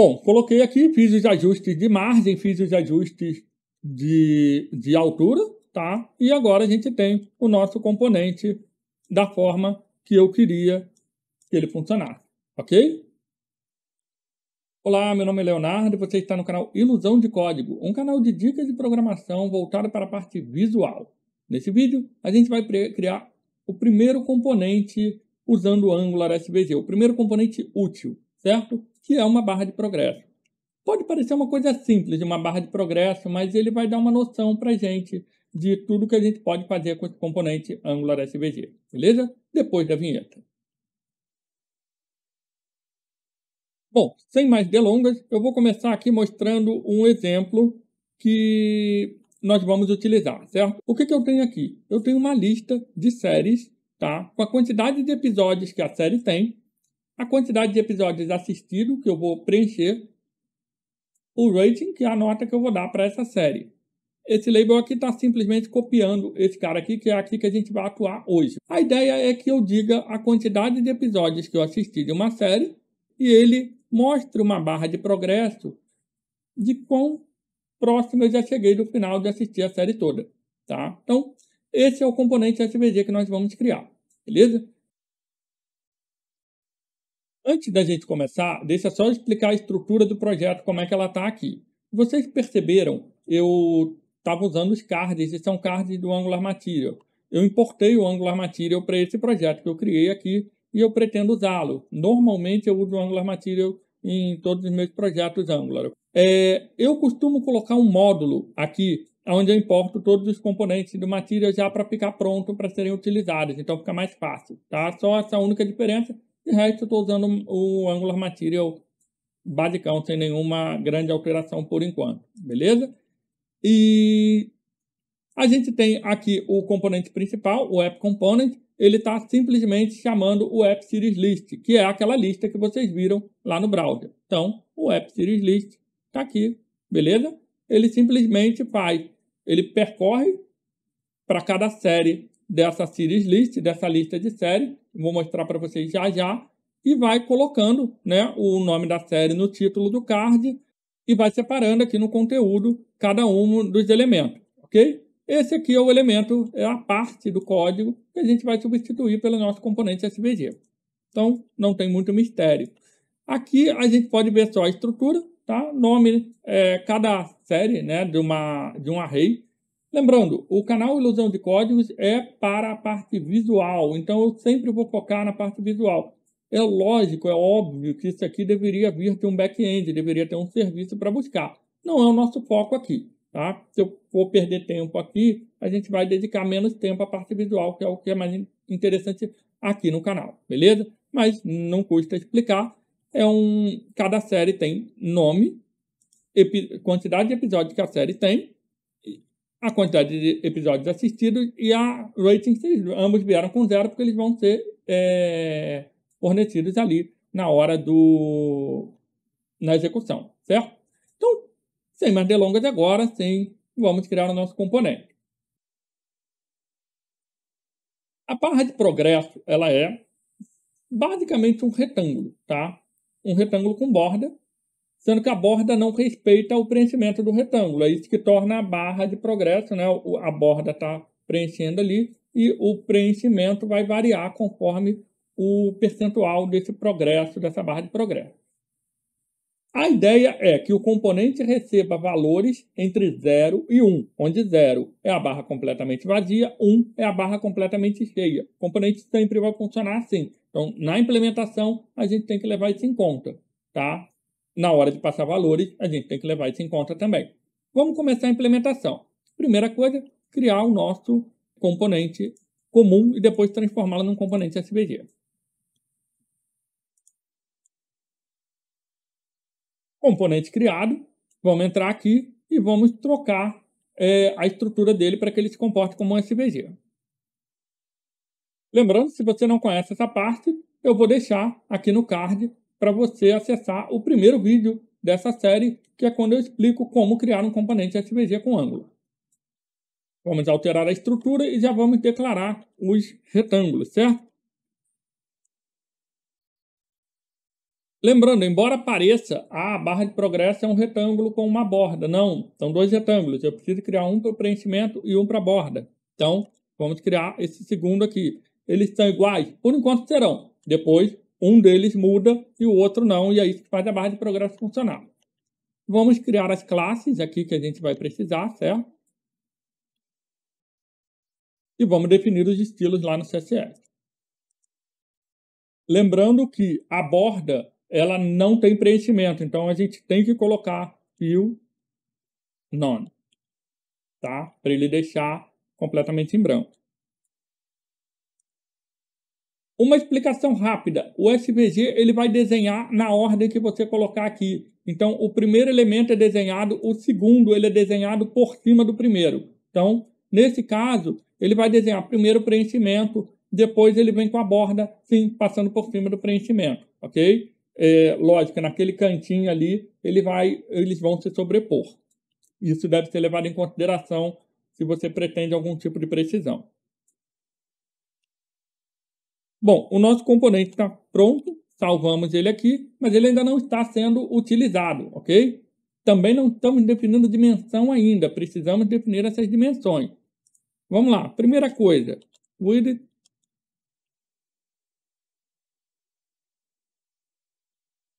Bom, coloquei aqui, fiz os ajustes de margem, fiz os ajustes de altura, tá? E agora a gente tem o nosso componente da forma que eu queria que ele funcionasse, ok? Olá, meu nome é Leonardo e você está no canal Ilusão de Código, um canal de dicas de programação voltado para a parte visual. Nesse vídeo, a gente vai criar o primeiro componente usando o Angular SVG, o primeiro componente útil, certo? Que é uma barra de progresso. Pode parecer uma coisa simples, uma barra de progresso, mas ele vai dar uma noção para a gente de tudo que a gente pode fazer com esse componente Angular SVG, beleza? Depois da vinheta. Bom, sem mais delongas, eu vou começar aqui mostrando um exemplo que nós vamos utilizar, certo? O que eu tenho aqui? Eu tenho uma lista de séries, tá? Com a quantidade de episódios que a série tem, a quantidade de episódios assistidos que eu vou preencher, o rating, que é a nota que eu vou dar para essa série. Esse label aqui está simplesmente copiando esse cara aqui, que é aqui que a gente vai atuar hoje. A ideia é que eu diga a quantidade de episódios que eu assisti de uma série e ele mostre uma barra de progresso de quão próximo eu já cheguei do final de assistir a série toda, tá? Então, esse é o componente SVG que nós vamos criar, beleza? Antes da gente começar, deixa só eu explicar a estrutura do projeto, como é que ela está aqui. Vocês perceberam, eu estava usando os cards, esses são cards do Angular Material. Eu importei o Angular Material para esse projeto que eu criei aqui e eu pretendo usá-lo. Normalmente eu uso o Angular Material em todos os meus projetos Angular. Eu costumo colocar um módulo aqui, onde eu importo todos os componentes do Material já para ficar pronto para serem utilizados, então fica mais fácil, tá? Só essa única diferença. De resto, eu estou usando o Angular Material basicão, sem nenhuma grande alteração por enquanto, beleza? E a gente tem aqui o componente principal, o App Component, ele está simplesmente chamando o App Series List, que é aquela lista que vocês viram lá no browser. Então, o App Series List está aqui, beleza? Ele simplesmente ele percorre para cada série dessa series list, dessa lista de série, vou mostrar para vocês já já, e vai colocando, né, o nome da série no título do card e vai separando aqui no conteúdo cada um dos elementos, ok? Esse aqui é o elemento, é a parte do código que a gente vai substituir pelo nosso componente SVG. Então, não tem muito mistério. Aqui a gente pode ver só a estrutura, tá? Nome, cada série, né, de um array. Lembrando, o canal Ilusão de Códigos é para a parte visual, então eu sempre vou focar na parte visual. É lógico, é óbvio que isso aqui deveria vir de um back-end, deveria ter um serviço para buscar. Não é o nosso foco aqui, tá? Se eu for perder tempo aqui, a gente vai dedicar menos tempo à parte visual, que é o que é mais interessante aqui no canal, beleza? Mas não custa explicar. Cada série tem nome, quantidade de episódios que a série tem, a quantidade de episódios assistidos e a rating, ambos vieram com 0 porque eles vão ser fornecidos ali na hora na execução, certo? Então, sem mais delongas agora, vamos criar o nosso componente. A barra de progresso, ela é basicamente um retângulo, tá? Um retângulo com borda, sendo que a borda não respeita o preenchimento do retângulo. É isso que torna a barra de progresso, né? A borda está preenchendo ali e o preenchimento vai variar conforme o percentual desse progresso, dessa barra de progresso. A ideia é que o componente receba valores entre 0 e 1, onde 0 é a barra completamente vazia, 1 é a barra completamente cheia. O componente sempre vai funcionar assim. Então, na implementação, a gente tem que levar isso em conta, tá? Na hora de passar valores, a gente tem que levar isso em conta também. Vamos começar a implementação. Primeira coisa, criar o nosso componente comum e depois transformá-lo num componente SVG. Componente criado, vamos entrar aqui e vamos trocar a estrutura dele para que ele se comporte como um SVG. Lembrando, se você não conhece essa parte, eu vou deixar aqui no card para você acessar o primeiro vídeo dessa série, que é quando eu explico como criar um componente SVG com Angular. Vamos alterar a estrutura e já vamos declarar os retângulos, certo? Lembrando, embora pareça, a barra de progresso é um retângulo com uma borda. Não, são dois retângulos. Eu preciso criar um para o preenchimento e um para a borda. Então, vamos criar esse segundo aqui. Eles são iguais? Por enquanto serão. Depois, um deles muda e o outro não, e aí faz a barra de progresso funcionar. Vamos criar as classes aqui que a gente vai precisar, certo? E vamos definir os estilos lá no CSS. Lembrando que a borda, ela não tem preenchimento, então a gente tem que colocar fill none, tá? Para ele deixar completamente em branco. Uma explicação rápida. O SVG ele vai desenhar na ordem que você colocar aqui. Então, o primeiro elemento é desenhado, o segundo ele é desenhado por cima do primeiro. Então, nesse caso, ele vai desenhar primeiro o preenchimento, depois ele vem com a borda, sim, passando por cima do preenchimento, ok? Lógico, naquele cantinho ali, eles vão se sobrepor. Isso deve ser levado em consideração se você pretende algum tipo de precisão. Bom, o nosso componente está pronto, salvamos ele aqui, mas ele ainda não está sendo utilizado, ok? Também não estamos definindo dimensão ainda, precisamos definir essas dimensões. Vamos lá, primeira coisa, width.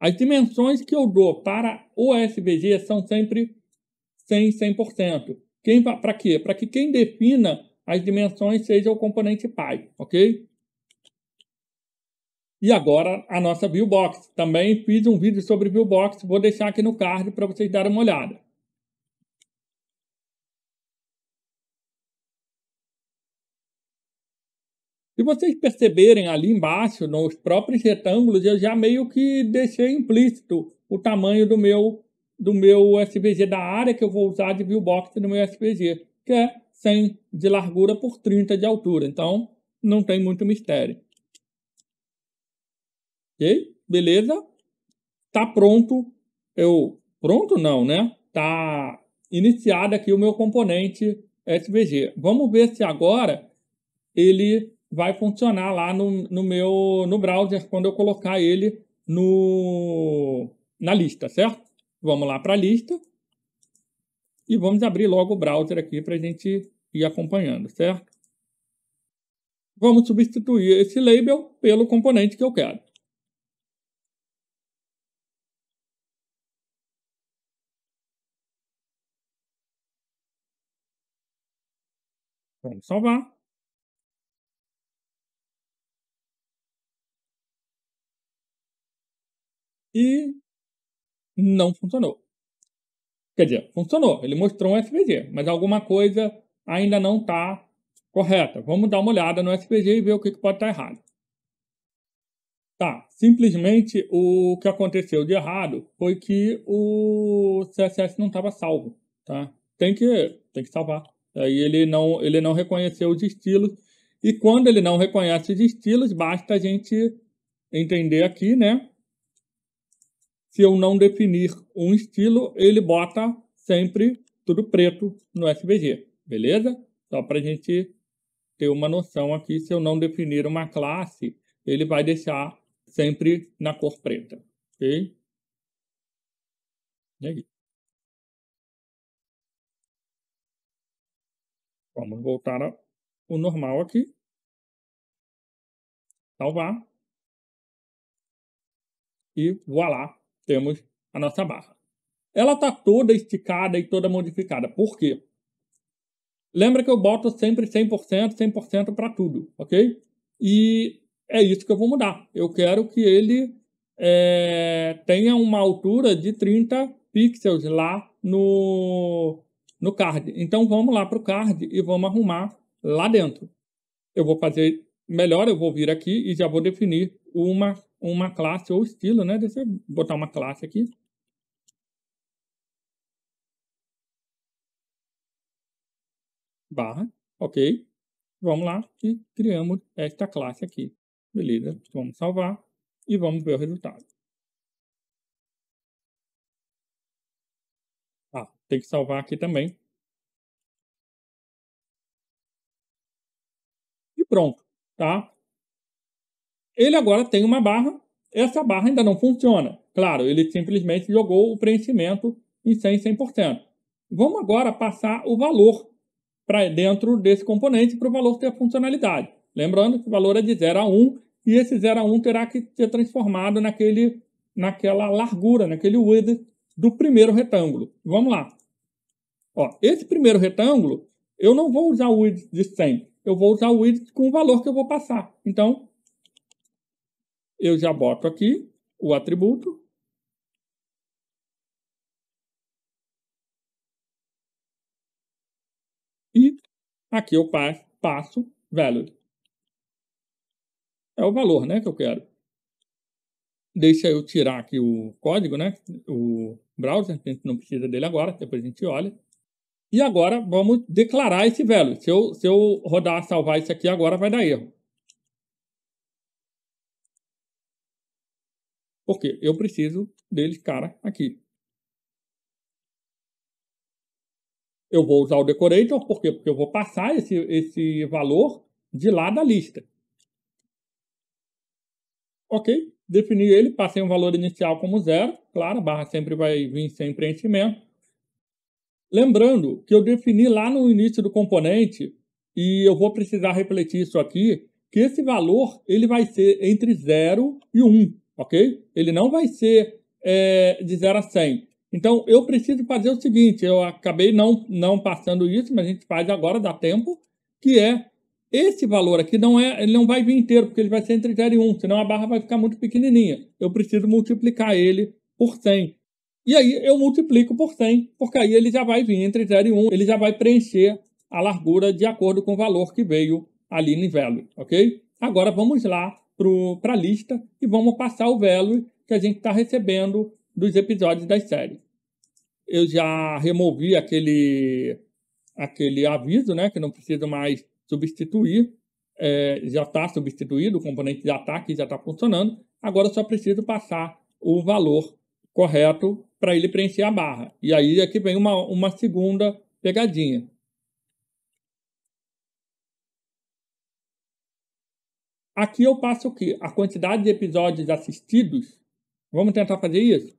As dimensões que eu dou para o SVG são sempre 100%. Para quê? Para que quem defina as dimensões seja o componente pai, ok? E agora a nossa Viewbox. Também fiz um vídeo sobre Viewbox, vou deixar aqui no card para vocês darem uma olhada. Se vocês perceberem ali embaixo, nos próprios retângulos, eu já meio que deixei implícito o tamanho do meu SVG, da área que eu vou usar de Viewbox no meu SVG, que é 100 de largura por 30 de altura. Então, não tem muito mistério. Ok? Beleza? Tá pronto. Pronto não, né? Tá iniciado aqui o meu componente SVG. Vamos ver se agora ele vai funcionar lá no browser quando eu colocar ele na lista, certo? Vamos lá para a lista e vamos abrir logo o browser aqui para a gente ir acompanhando, certo? Vamos substituir esse label pelo componente que eu quero. Vamos salvar. E não funcionou. Quer dizer, funcionou. Ele mostrou um SVG, mas alguma coisa ainda não está correta. Vamos dar uma olhada no SVG e ver o que pode estar errado. Tá, simplesmente o que aconteceu de errado foi que o CSS não estava salvo, tá? Tem que salvar. Aí ele não reconheceu os estilos, e quando ele não reconhece os estilos, basta a gente entender aqui, né? Se eu não definir um estilo, ele bota sempre tudo preto no SVG, beleza? Só para a gente ter uma noção aqui, se eu não definir uma classe, ele vai deixar sempre na cor preta, ok? E aí, vamos voltar ao normal aqui, salvar, e voilá, temos a nossa barra. Ela está toda esticada e toda modificada. Por quê? Lembra que eu boto sempre 100% para tudo, ok? E é isso que eu vou mudar. Eu quero que ele tenha uma altura de 30 pixels lá no card. Então vamos lá para o card e vamos arrumar lá dentro. Eu vou fazer melhor, eu vou vir aqui e já vou definir uma classe ou estilo, né? Deixa eu botar uma classe aqui. Barra, ok. Vamos lá e criamos esta classe aqui. Beleza, vamos salvar e vamos ver o resultado. Tem que salvar aqui também. E pronto, tá? Ele agora tem uma barra essa barra ainda não funciona. Claro, ele simplesmente jogou o preenchimento em 100%. Vamos agora passar o valor para dentro desse componente para o valor ter funcionalidade. Lembrando que o valor é de 0 a 1 e esse 0 a 1 terá que ser transformado naquela largura, naquele width do primeiro retângulo. Vamos lá. Ó, esse primeiro retângulo, eu não vou usar o width de 100, eu vou usar o width com o valor que eu vou passar. Então, eu já boto aqui o atributo. E aqui eu passo value. É o valor, né, que eu quero. Deixa eu tirar aqui o código, né, o browser, a gente não precisa dele agora, depois a gente olha. E agora vamos declarar esse value. Se eu rodar, salvar isso aqui agora, vai dar erro. Porque eu preciso dele, cara, aqui. Eu vou usar o decorator, por quê? Porque eu vou passar esse valor de lá da lista. Ok, defini ele, passei um valor inicial como 0. Claro, a barra sempre vai vir sem preenchimento. Lembrando que eu defini lá no início do componente, e eu vou precisar refletir isso aqui, que esse valor ele vai ser entre 0 e 1, ok? Ele não vai ser de 0 a 100. Então, eu preciso fazer o seguinte, eu acabei não passando isso, mas a gente faz agora, dá tempo, que é esse valor aqui ele não vai vir inteiro, porque ele vai ser entre 0 e 1, senão a barra vai ficar muito pequenininha. Eu preciso multiplicar ele por 100. E aí eu multiplico por 100, porque aí ele já vai vir entre 0 e 1, ele já vai preencher a largura de acordo com o valor que veio ali no value, ok? Agora vamos lá para a lista e vamos passar o value que a gente está recebendo dos episódios das séries. Eu já removi aquele aviso, né, que não preciso mais substituir, já está substituído, o componente já está aqui, já está funcionando. Agora eu só preciso passar o valor correto para ele preencher a barra. E aí aqui vem uma segunda pegadinha. Aqui eu passo o quê? A quantidade de episódios assistidos. Vamos tentar fazer isso?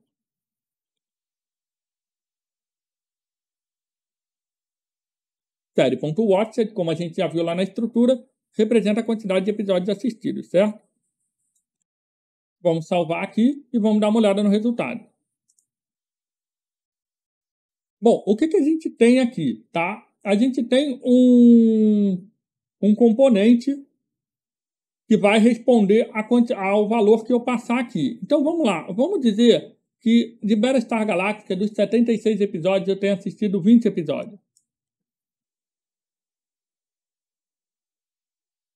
Série.watched, como a gente já viu lá na estrutura, representa a quantidade de episódios assistidos, certo? Vamos salvar aqui e vamos dar uma olhada no resultado. Bom, o que a gente tem aqui, tá? A gente tem um componente que vai responder ao valor que eu passar aqui. Então, vamos lá. Vamos dizer que de Battlestar Galactica, dos 76 episódios, eu tenho assistido 20 episódios.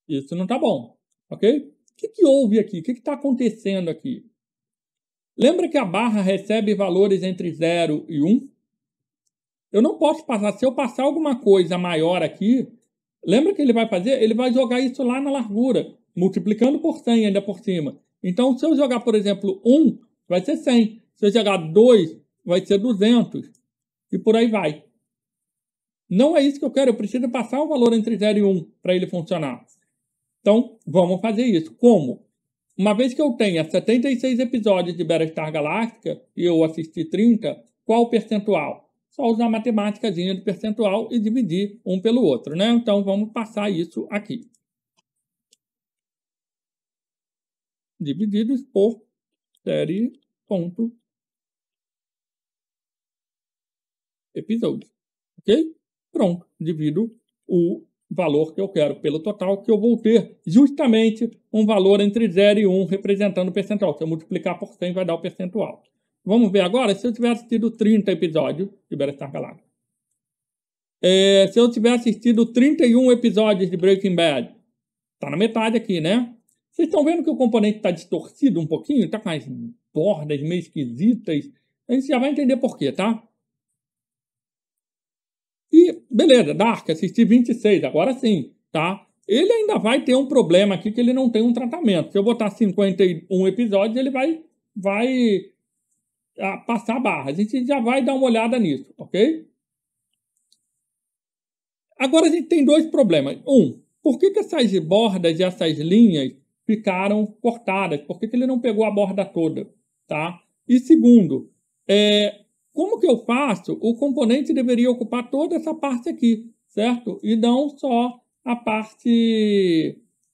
Isso não tá bom, ok? O que houve aqui? O que está acontecendo aqui? Lembra que a barra recebe valores entre 0 e 1? Eu não posso passar. Se eu passar alguma coisa maior aqui, lembra que ele vai fazer? Ele vai jogar isso lá na largura, multiplicando por 100 ainda por cima. Então, se eu jogar, por exemplo, 1, vai ser 100. Se eu jogar 2, vai ser 200. E por aí vai. Não é isso que eu quero. Eu preciso passar um valor entre 0 e 1 para ele funcionar. Então, vamos fazer isso. Como? Uma vez que eu tenha 76 episódios de Battlestar Galactica e eu assisti 30, qual o percentual? Só usar a matemáticazinha do percentual e dividir um pelo outro, né? Então, vamos passar isso aqui. Divididos por série.episódio. Ok? Pronto. Divido o valor que eu quero pelo total, que eu vou ter justamente um valor entre 0 e 1 representando o percentual. Se eu multiplicar por 100, vai dar o percentual. Vamos ver agora se eu tivesse tido 30 episódios de Battlestar Galactica. Se eu tivesse assistido 31 episódios de Breaking Bad, tá na metade aqui, né? Vocês estão vendo que o componente está distorcido um pouquinho? Está com as bordas meio esquisitas. A gente já vai entender por quê, tá? E, beleza, Dark, assisti 26, agora sim, tá? Ele ainda vai ter um problema aqui que ele não tem um tratamento. Se eu botar 51 episódios, ele vai passar a barra. A gente já vai dar uma olhada nisso, ok? Agora a gente tem dois problemas. Por que essas bordas e essas linhas ficaram cortadas? Por que ele não pegou a borda toda? Tá? E segundo, como que eu faço? O componente deveria ocupar toda essa parte aqui, certo? E não só a parte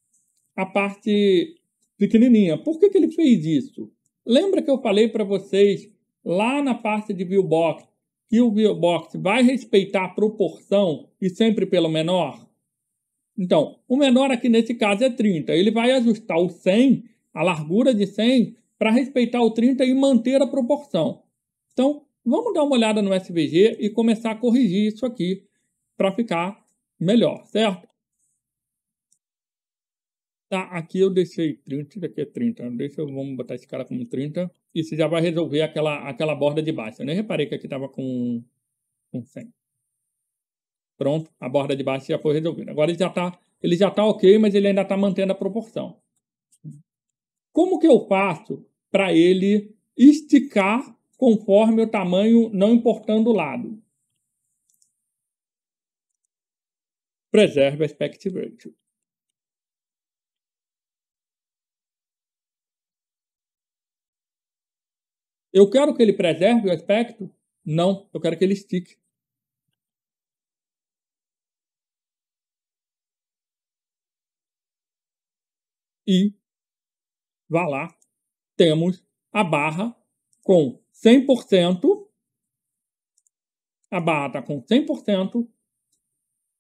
pequenininha. Por que ele fez isso? Lembra que eu falei para vocês lá na parte de viewbox que o viewbox vai respeitar a proporção e sempre pelo menor? Então, o menor aqui nesse caso é 30. Ele vai ajustar o 100, a largura de 100, para respeitar o 30 e manter a proporção. Então, vamos dar uma olhada no SVG e começar a corrigir isso aqui para ficar melhor, certo? Tá, aqui eu deixei 30, isso aqui é 30. Vamos botar esse cara como 30. Isso já vai resolver aquela borda de baixo. Eu nem reparei que aqui estava com 100. Pronto, a borda de baixo já foi resolvida. Agora ele já tá ok, mas ele ainda está mantendo a proporção. Como que eu faço para ele esticar conforme o tamanho, não importando o lado? Preserve aspect ratio. Eu quero que ele preserve o aspecto? Não, eu quero que ele estique. E vá lá, temos a barra com 100%, a barra está com 100%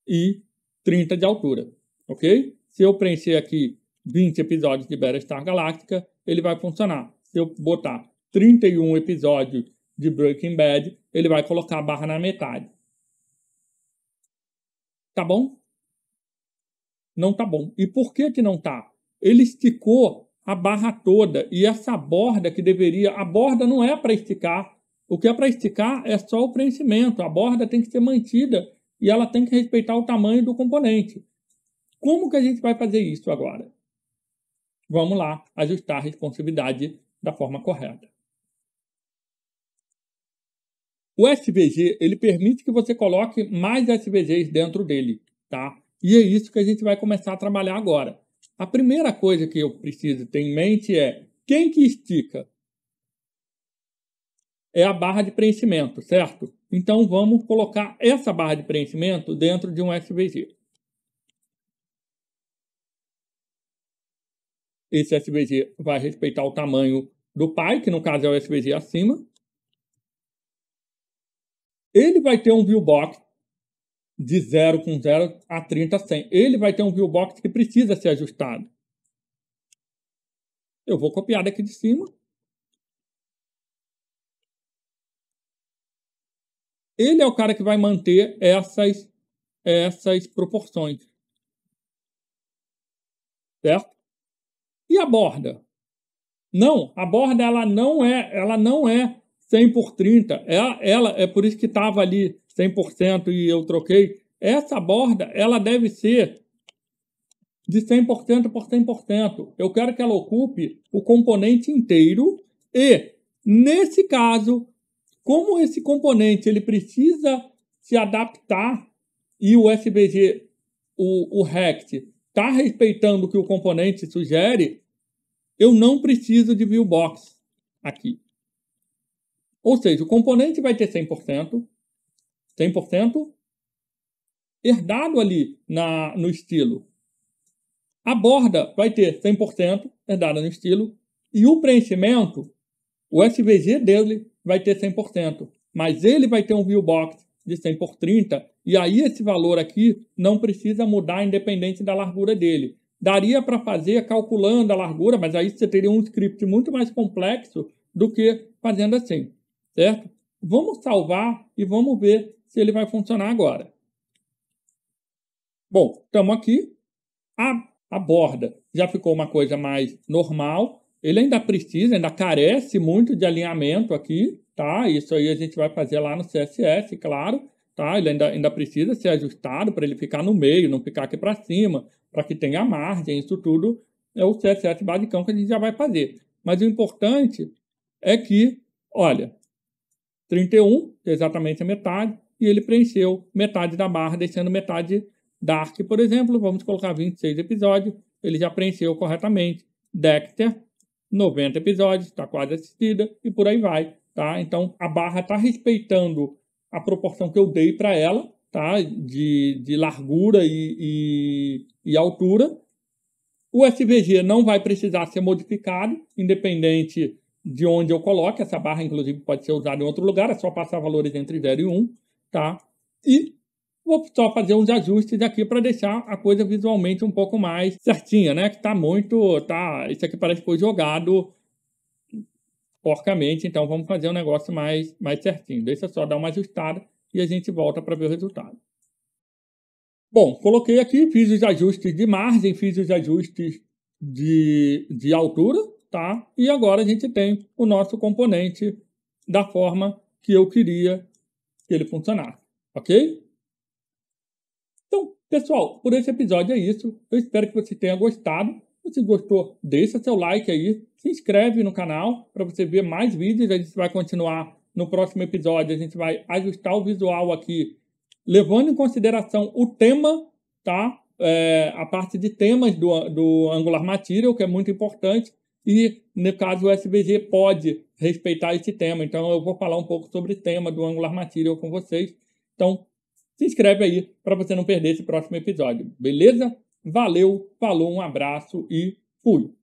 e 30 de altura, ok? Se eu preencher aqui 20 episódios de Battlestar Galactica, ele vai funcionar. Se eu botar 31 episódios de Breaking Bad, ele vai colocar a barra na metade. Tá bom? Não tá bom. E por que não tá? Ele esticou a barra toda e essa borda que deveria... A borda não é para esticar. O que é para esticar é só o preenchimento. A borda tem que ser mantida e ela tem que respeitar o tamanho do componente. Como que a gente vai fazer isso agora? Vamos lá ajustar a responsividade da forma correta. O SVG, ele permite que você coloque mais SVGs dentro dele, tá? E é isso que a gente vai começar a trabalhar agora. A primeira coisa que eu preciso ter em mente é quem que estica? É a barra de preenchimento, certo? Então vamos colocar essa barra de preenchimento dentro de um SVG. Esse SVG vai respeitar o tamanho do pai, que no caso é o SVG acima. Ele vai ter um viewbox de 0 com 0 a 30, 100. Ele vai ter um viewbox que precisa ser ajustado. Eu vou copiar daqui de cima. Ele é o cara que vai manter essas proporções. Certo? E a borda? Não, a borda ela não é 100 por 30. Ela é por isso que estava ali 100% e eu troquei. Essa borda ela deve ser de 100% por 100%. Eu quero que ela ocupe o componente inteiro e, nesse caso, como esse componente ele precisa se adaptar e o SVG, o RECT, está respeitando o que o componente sugere, eu não preciso de viewbox aqui. Ou seja, o componente vai ter 100%, 100% herdado ali no estilo. A borda vai ter 100% herdada no estilo e o preenchimento, o SVG dele vai ter 100%, mas ele vai ter um viewbox de 100 por 30 e aí esse valor aqui não precisa mudar independente da largura dele. Daria para fazer calculando a largura, mas aí você teria um script muito mais complexo do que fazendo assim, certo? Vamos salvar e vamos ver se ele vai funcionar agora. Bom, estamos aqui. A borda já ficou uma coisa mais normal. Ele ainda ainda carece muito de alinhamento aqui, tá? Isso aí a gente vai fazer lá no CSS, claro, tá? Ele ainda precisa ser ajustado para ele ficar no meio, não ficar aqui para cima, para que tenha margem, isso tudo é o CSS basicão que a gente já vai fazer. Mas o importante é que, olha, 31, exatamente a metade, e ele preencheu metade da barra, deixando metade dark, por exemplo. Vamos colocar 26 episódios, ele já preencheu corretamente. Dexter, 90 episódios, está quase assistida e por aí vai, tá? Então, a barra está respeitando a proporção que eu dei para ela, tá? De largura e altura. O SVG não vai precisar ser modificado, independente de onde eu coloque. Essa barra, inclusive, pode ser usada em outro lugar, é só passar valores entre 0 e 1, tá? E vou só fazer uns ajustes aqui para deixar a coisa visualmente um pouco mais certinha, né? Que tá muito... Isso aqui parece que foi jogado porcamente, então vamos fazer um negócio mais certinho. Deixa eu só dar uma ajustada e a gente volta para ver o resultado. Bom, coloquei aqui, fiz os ajustes de margem, fiz os ajustes de altura, tá? E agora a gente tem o nosso componente da forma que eu queria que ele funcionasse, ok? Então, pessoal, por esse episódio é isso. Eu espero que você tenha gostado. Se você gostou, deixa seu like aí, se inscreve no canal para você ver mais vídeos. A gente vai continuar no próximo episódio. A gente vai ajustar o visual aqui, levando em consideração o tema, tá? A parte de temas do Angular Material, que é muito importante. E, no caso, o SVG pode respeitar esse tema. Então, eu vou falar um pouco sobre o tema do Angular Material com vocês. Então, se inscreve aí para você não perder esse próximo episódio, beleza? Valeu, falou, um abraço e fui!